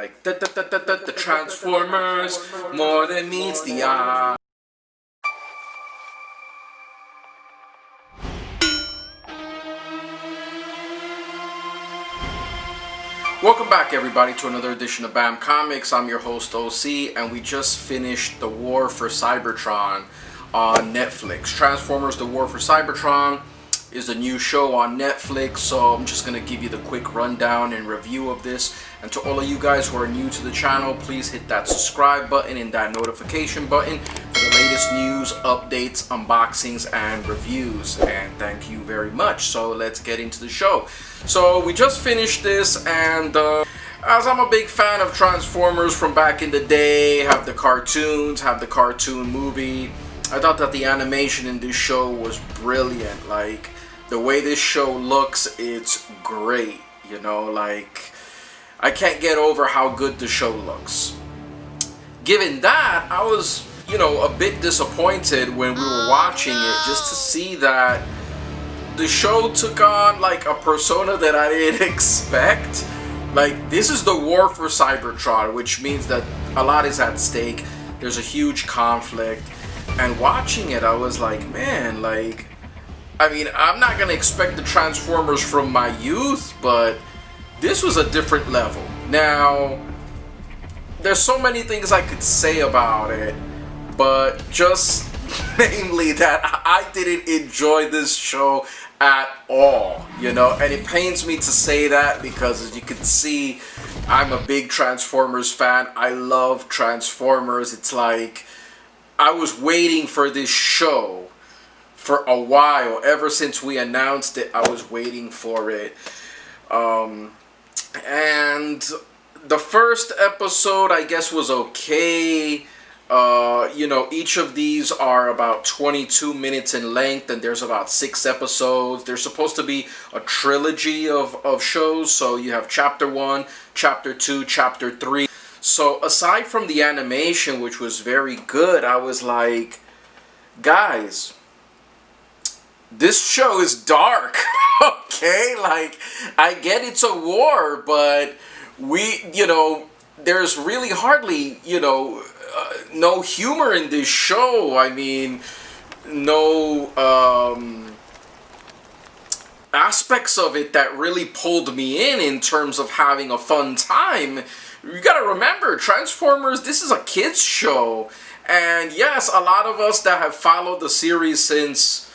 Like the Transformers, more than meets the eye. Welcome back, everybody, to another edition of Bamcomixs. I'm your host, OC, and we just finished The War for Cybertron on Netflix. Transformers: The War for Cybertron is a new show on Netflix, so I'm just going to give you the quick rundown and review of this. And to all of you guys who are new to the channel, please hit that subscribe button and that notification button for the latest news, updates, unboxings, and reviews. And thank you very much. So let's get into the show. So we just finished this, and as I'm a big fan of Transformers from back in the day, have the cartoons, have the cartoon movie, I thought that the animation in this show was brilliant. Like, the way this show looks, it's great, you know, like, I can't get over how good the show looks. Given that, I was, you know, a bit disappointed when we were watching it, just to see that the show took on, like, a persona that I didn't expect. Like, this is the war for Cybertron, which means that a lot is at stake. There's a huge conflict. And watching it, I was like, man, like, I mean, I'm not going to expect the Transformers from my youth, but this was a different level. Now, there's so many things I could say about it, but just namely that I didn't enjoy this show at all, you know, and it pains me to say that because, as you can see, I'm a big Transformers fan. I love Transformers. It's like, I was waiting for this show for a while. Ever since we announced it, I was waiting for it. And the first episode, I guess, was okay. You know, each of these are about 22 minutes in length, and there's about 6 episodes. There's supposed to be a trilogy of shows, so you have Chapter 1, Chapter 2, Chapter 3. So aside from the animation, which was very good, I was like, guys, this show is dark. Okay, like, I get it's a war, but you know, there's really hardly, you know, no humor in this show. I mean, no aspects of it that really pulled me in terms of having a fun time. You gotta remember, Transformers, this is a kids show. And yes, a lot of us that have followed the series since,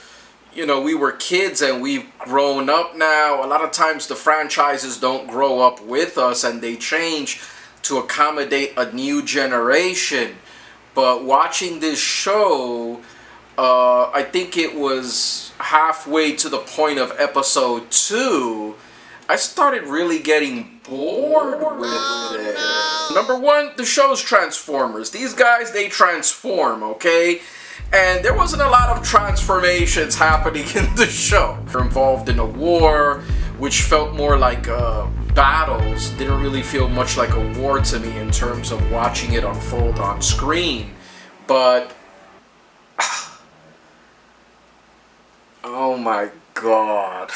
you know, we were kids and we've grown up now, a lot of times the franchises don't grow up with us and they change to accommodate a new generation. But watching this show, I think it was halfway to the point of episode 2, I started really getting bored with it. Number one, the show's Transformers. These guys, they transform, okay? And there wasn't a lot of transformations happening in the show. They're involved in a war, which felt more like battles. Didn't really feel much like a war to me in terms of watching it unfold on screen. But, oh my god.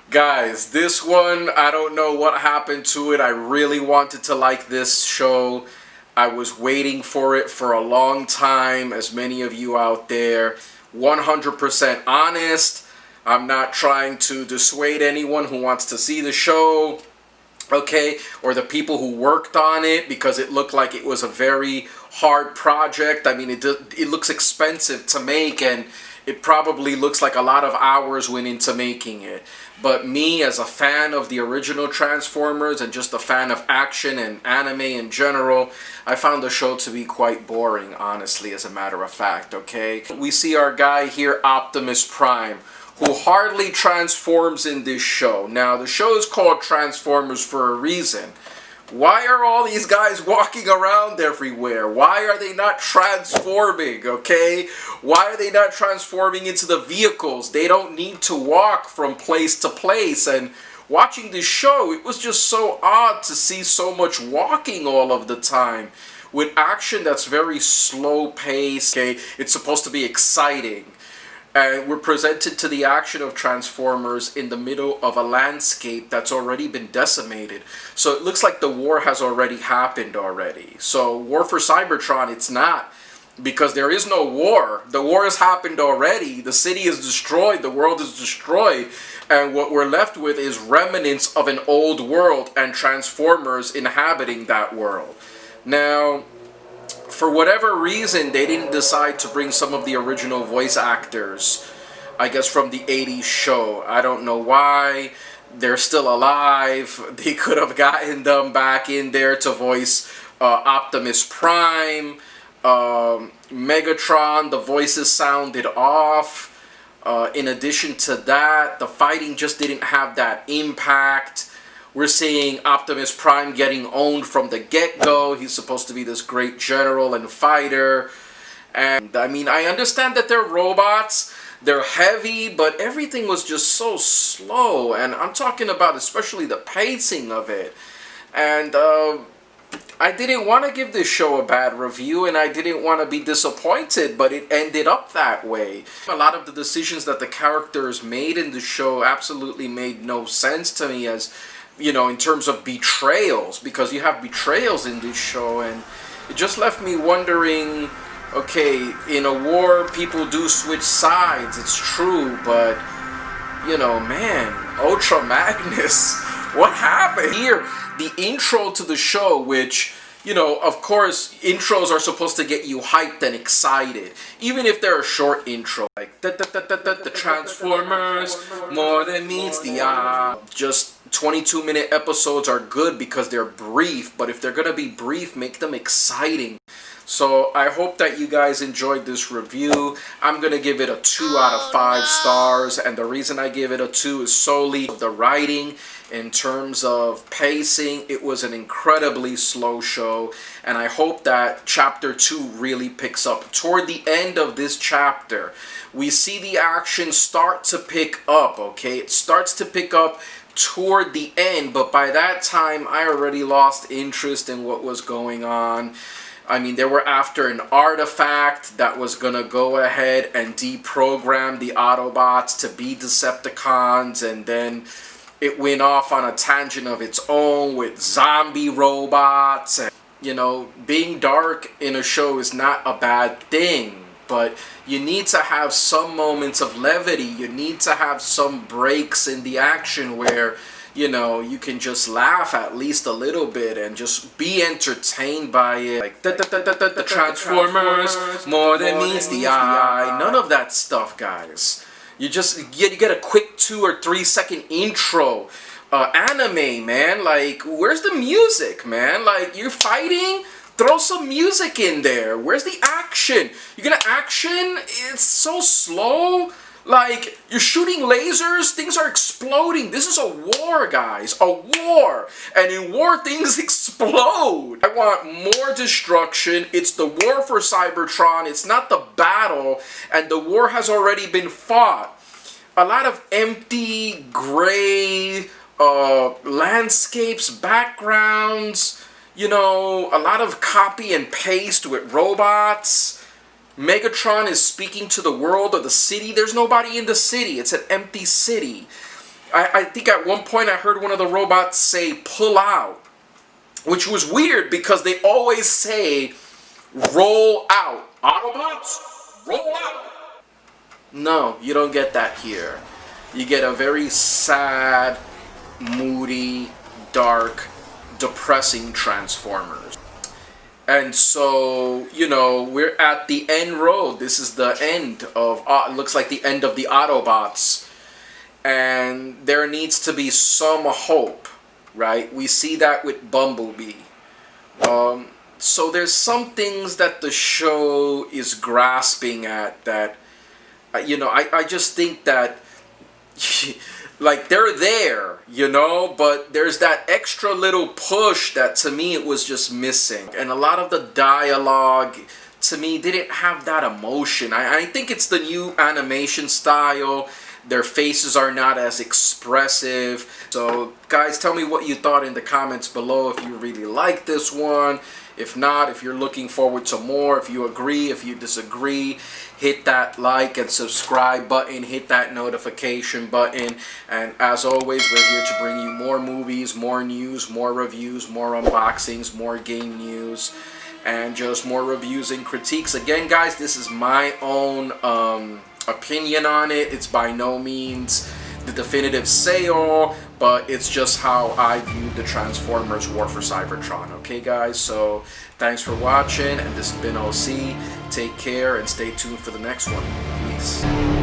Guys, this one, I don't know what happened to it. I really wanted to like this show. I was waiting for it for a long time, as many of you out there. 100% honest. I'm not trying to dissuade anyone who wants to see the show, okay, or the people who worked on it, because it looked like it was a very hard project. I mean, it looks expensive to make, and it probably looks like a lot of hours went into making it. But me, as a fan of the original Transformers and just a fan of action and anime in general, I found the show to be quite boring, honestly, as a matter of fact, okay? We see our guy here, Optimus Prime, who hardly transforms in this show. Now, the show is called Transformers for a reason. Why are all these guys walking around everywhere? Why are they not transforming, okay? Why are they not transforming into the vehicles? They don't need to walk from place to place. And watching this show, it was just so odd to see so much walking all of the time, with action that's very slow paced, okay? It's supposed to be exciting. And we're presented to the action of Transformers in the middle of a landscape that's already been decimated. So it looks like the war has already happened already. So War for Cybertron, it's not, because there is no war. The war has happened already. The city is destroyed. The world is destroyed. And what we're left with is remnants of an old world and Transformers inhabiting that world. Now, for whatever reason, they didn't decide to bring some of the original voice actors, I guess, from the 80s show. I don't know why. They're still alive. They could have gotten them back in there to voice Optimus Prime. Megatron, the voices sounded off. In addition to that, the fighting just didn't have that impact. We're seeing Optimus Prime getting owned from the get-go. He's supposed to be this great general and fighter. And I mean, I understand that they're robots. They're heavy, but everything was just so slow. And I'm talking about especially the pacing of it. And I didn't want to give this show a bad review, and I didn't want to be disappointed, but it ended up that way. A lot of the decisions that the characters made in the show absolutely made no sense to me, as you know, in terms of betrayals, because you have betrayals in this show, and it just left me wondering, okay, in a war people do switch sides, it's true, but you know, man, Ultra Magnus, what happened here? The intro to the show, which, you know, of course, intros are supposed to get you hyped and excited, even if they're a short intro, like the Transformers, more than meets the eye. Just 22-minute episodes are good because they're brief, but if they're gonna be brief, make them exciting. So I hope that you guys enjoyed this review. I'm going to give it a 2 out of 5 stars. And the reason I give it a 2 is solely the writing. In terms of pacing, it was an incredibly slow show. And I hope that Chapter 2 really picks up. Toward the end of this chapter, we see the action start to pick up, okay? It starts to pick up toward the end. But by that time, I already lost interest in what was going on. I mean, they were after an artifact that was going to go ahead and deprogram the Autobots to be Decepticons, and then it went off on a tangent of its own with zombie robots. And, you know, being dark in a show is not a bad thing, but you need to have some moments of levity. You need to have some breaks in the action where, you know, you can just laugh at least a little bit and just be entertained by it. Like, the Transformers, more than meets the eye. None of that stuff, guys. You just get a quick 2 or 3 second intro. Anime, man. Like, where's the music, man? Like, you're fighting? Throw some music in there. Where's the action? You're gonna action? It's so slow. Like, you're shooting lasers, things are exploding. This is a war, guys, a war. And in war, things explode. I want more destruction. It's the war for Cybertron. It's not the battle. And the war has already been fought. A lot of empty, gray landscapes, backgrounds. You know, a lot of copy and paste with robots. Megatron is speaking to the world of the city. There's nobody in the city. It's an empty city. I think at one point I heard one of the robots say, pull out. Which was weird because they always say, roll out. Autobots, roll out. No, you don't get that here. You get a very sad, moody, dark, depressing Transformers. And so, you know, we're at the end road. This is the end of, looks like the end of the Autobots. And there needs to be some hope, right? We see that with Bumblebee. So there's some things that the show is grasping at that, you know, I just think that, like, they're there, you know, but there's that extra little push that to me it was just missing. And a lot of the dialogue to me didn't have that emotion. I think it's the new animation style. Their faces are not as expressive. So guys, tell me what you thought in the comments below if you really like this one. If not, if you're looking forward to more, if you agree, if you disagree, hit that like and subscribe button, hit that notification button. And as always, we're here to bring you more movies, more news, more reviews, more unboxings, more game news, and just more reviews and critiques. Again, guys, this is my own opinion on it. It's by no means the definitive say-all, but it's just how I view the Transformers War for Cybertron. Okay, guys? So thanks for watching, and this has been OC. Take care and stay tuned for the next one. Peace.